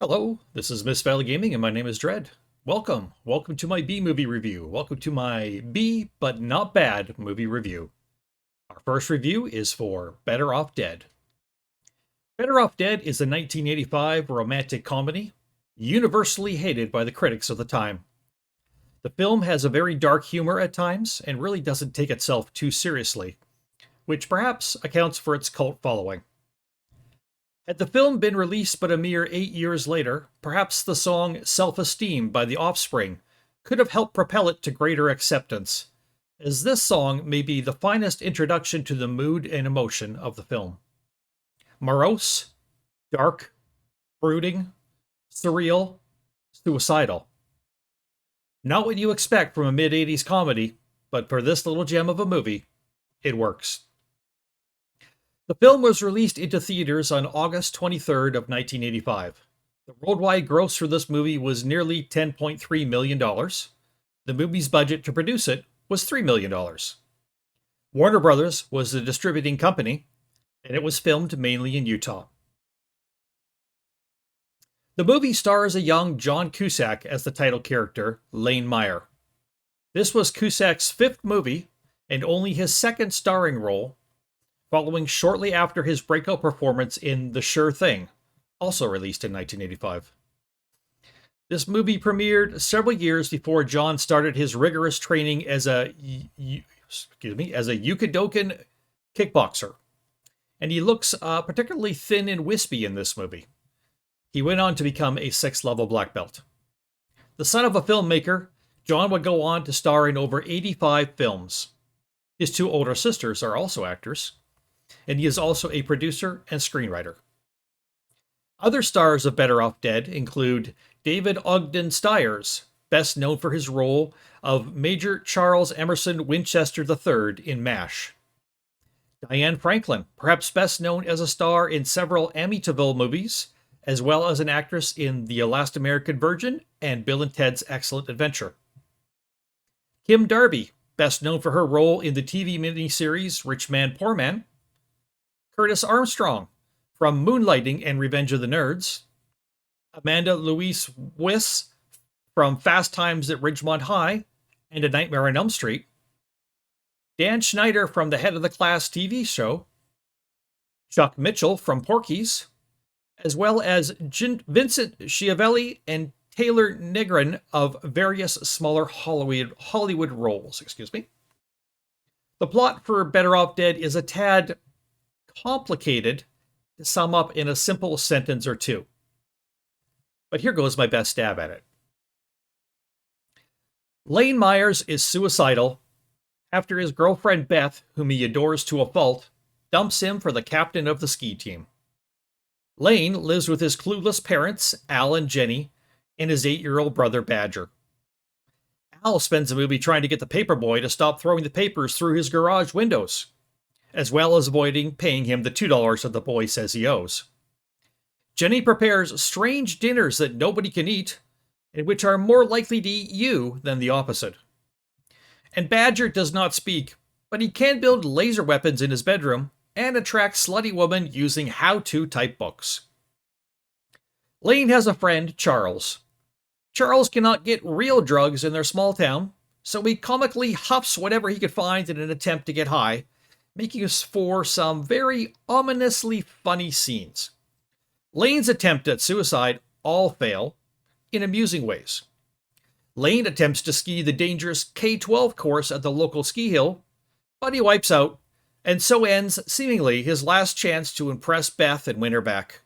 Hello, this is Miss Valley Gaming and my name is Dredd. Welcome to my B movie review. Welcome to my B but not bad movie review. Our first review is for Better Off Dead. Better Off Dead is a 1985 romantic comedy, universally hated by the critics of the time. The film has a very dark humor at times and really doesn't take itself too seriously, which perhaps accounts for its cult following. Had the film been released but a mere 8 years later, perhaps the song Self-Esteem by The Offspring could have helped propel it to greater acceptance, as this song may be the finest introduction to the mood and emotion of the film. Morose, dark, brooding, surreal, suicidal. Not what you expect from a mid-80s comedy, but for this little gem of a movie, it works. The film was released into theaters on August 23rd of 1985. The worldwide gross for this movie was nearly $10.3 million. The movie's budget to produce it was $3 million. Warner Brothers was the distributing company, and it was filmed mainly in Utah. The movie stars a young John Cusack as the title character, Lane Meyer. This was Cusack's fifth movie, and only his second starring role, following shortly after his breakout performance in The Sure Thing, also released in 1985. This movie premiered several years before John started his rigorous training as a Yukadokan kickboxer, and he looks particularly thin and wispy in this movie. He went on to become a 6th-level black belt. The son of a filmmaker, John would go on to star in over 85 films. His two older sisters are also actors, and he is also a producer and screenwriter. Other stars of Better Off Dead include David Ogden Stiers, best known for his role of Major Charles Emerson Winchester III in MASH. Diane Franklin, perhaps best known as a star in several Amityville movies, as well as an actress in The Last American Virgin and Bill and Ted's Excellent Adventure. Kim Darby, best known for her role in the TV miniseries Rich Man, Poor Man. Curtis Armstrong, from Moonlighting and Revenge of the Nerds. Amanda Louise Wiss, from Fast Times at Ridgemont High and A Nightmare on Elm Street. Dan Schneider from the Head of the Class TV show. Chuck Mitchell from Porky's, as well as Vincent Schiavelli and Taylor Negron of various smaller Hollywood roles. The plot for Better Off Dead is a tad complicated to sum up in a simple sentence or two. But here goes my best stab at it. Lane Myers is suicidal after his girlfriend Beth, whom he adores to a fault, dumps him for the captain of the ski team. Lane lives with his clueless parents, Al and Jenny, and his 8-year-old brother Badger. Al spends the movie trying to get the paperboy to stop throwing the papers through his garage windows, as well as avoiding paying him the $2 that the boy says he owes. Jenny prepares strange dinners that nobody can eat, and which are more likely to eat you than the opposite. And Badger does not speak, but he can build laser weapons in his bedroom and attract slutty women using how-to type books. Lane has a friend, Charles. Charles cannot get real drugs in their small town, so he comically huffs whatever he could find in an attempt to get high, making us for some very ominously funny scenes. Lane's attempt at suicide all fail in amusing ways. Lane attempts to ski the dangerous K-12 course at the local ski hill, but he wipes out, and so ends, seemingly, his last chance to impress Beth and win her back.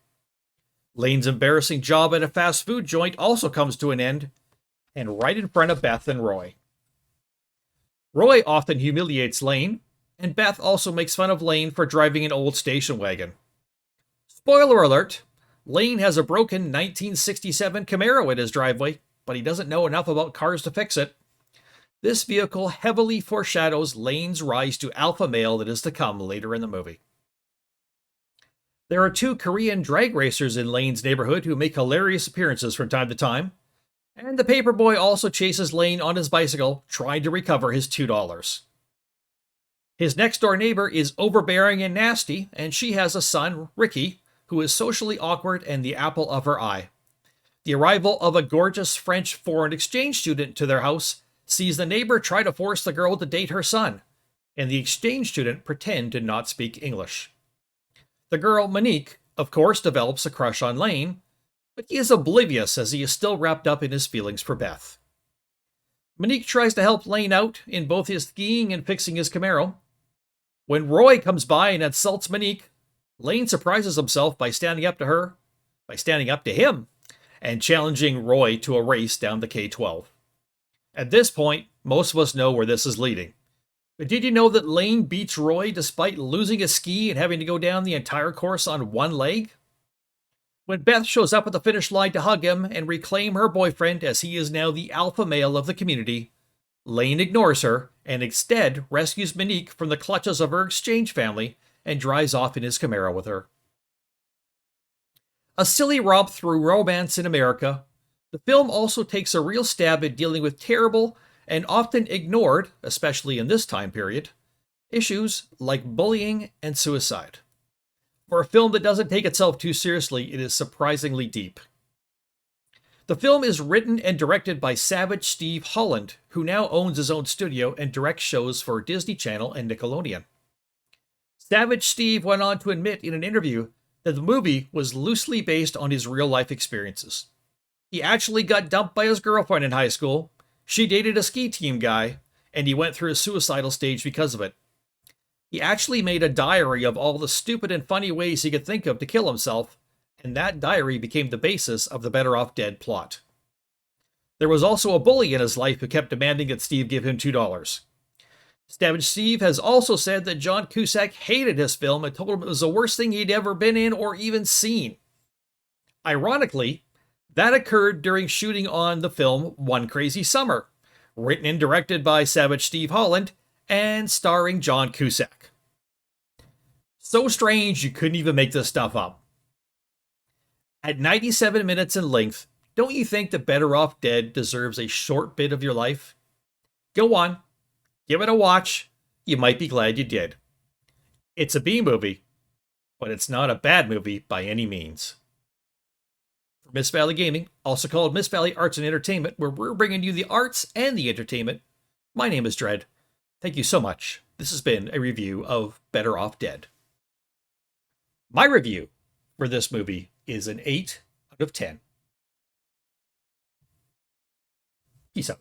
Lane's embarrassing job at a fast food joint also comes to an end, and right in front of Beth and Roy. Roy often humiliates Lane, and Beth also makes fun of Lane for driving an old station wagon. Spoiler alert, Lane has a broken 1967 Camaro in his driveway, but he doesn't know enough about cars to fix it. This vehicle heavily foreshadows Lane's rise to alpha male that is to come later in the movie. There are 2 Korean drag racers in Lane's neighborhood who make hilarious appearances from time to time, and the paperboy also chases Lane on his bicycle, trying to recover his $2. His next-door neighbor is overbearing and nasty, and she has a son, Ricky, who is socially awkward and the apple of her eye. The arrival of a gorgeous French foreign exchange student to their house sees the neighbor try to force the girl to date her son, and the exchange student pretend to not speak English. The girl, Monique, of course, develops a crush on Lane, but he is oblivious as he is still wrapped up in his feelings for Beth. Monique tries to help Lane out in both his skiing and fixing his Camaro. When Roy comes by and insults Monique, Lane surprises himself by standing up to him, and challenging Roy to a race down the K-12. At this point, most of us know where this is leading. But did you know that Lane beats Roy despite losing a ski and having to go down the entire course on one leg? When Beth shows up at the finish line to hug him and reclaim her boyfriend as he is now the alpha male of the community, Lane ignores her and instead rescues Monique from the clutches of her exchange family and drives off in his Camaro with her. A silly romp through romance in America, the film also takes a real stab at dealing with terrible and often ignored, especially in this time period, issues like bullying and suicide. For a film that doesn't take itself too seriously, it is surprisingly deep. The film is written and directed by Savage Steve Holland, who now owns his own studio and directs shows for Disney Channel and Nickelodeon. Savage Steve went on to admit in an interview that the movie was loosely based on his real-life experiences. He actually got dumped by his girlfriend in high school, she dated a ski team guy, and he went through a suicidal stage because of it. He actually made a diary of all the stupid and funny ways he could think of to kill himself, and that diary became the basis of the Better Off Dead plot. There was also a bully in his life who kept demanding that Steve give him $2. Savage Steve has also said that John Cusack hated his film and told him it was the worst thing he'd ever been in or even seen. Ironically, that occurred during shooting on the film One Crazy Summer, written and directed by Savage Steve Holland and starring John Cusack. So strange you couldn't even make this stuff up. At 97 minutes in length, don't you think that Better Off Dead deserves a short bit of your life? Go on. Give it a watch. You might be glad you did. It's a B movie, but it's not a bad movie by any means. For Miss Valley Gaming, also called Miss Valley Arts and Entertainment, where we're bringing you the arts and the entertainment, my name is Dredd. Thank you so much. This has been a review of Better Off Dead. My review for this movie is an 8 out of 10. Peace out.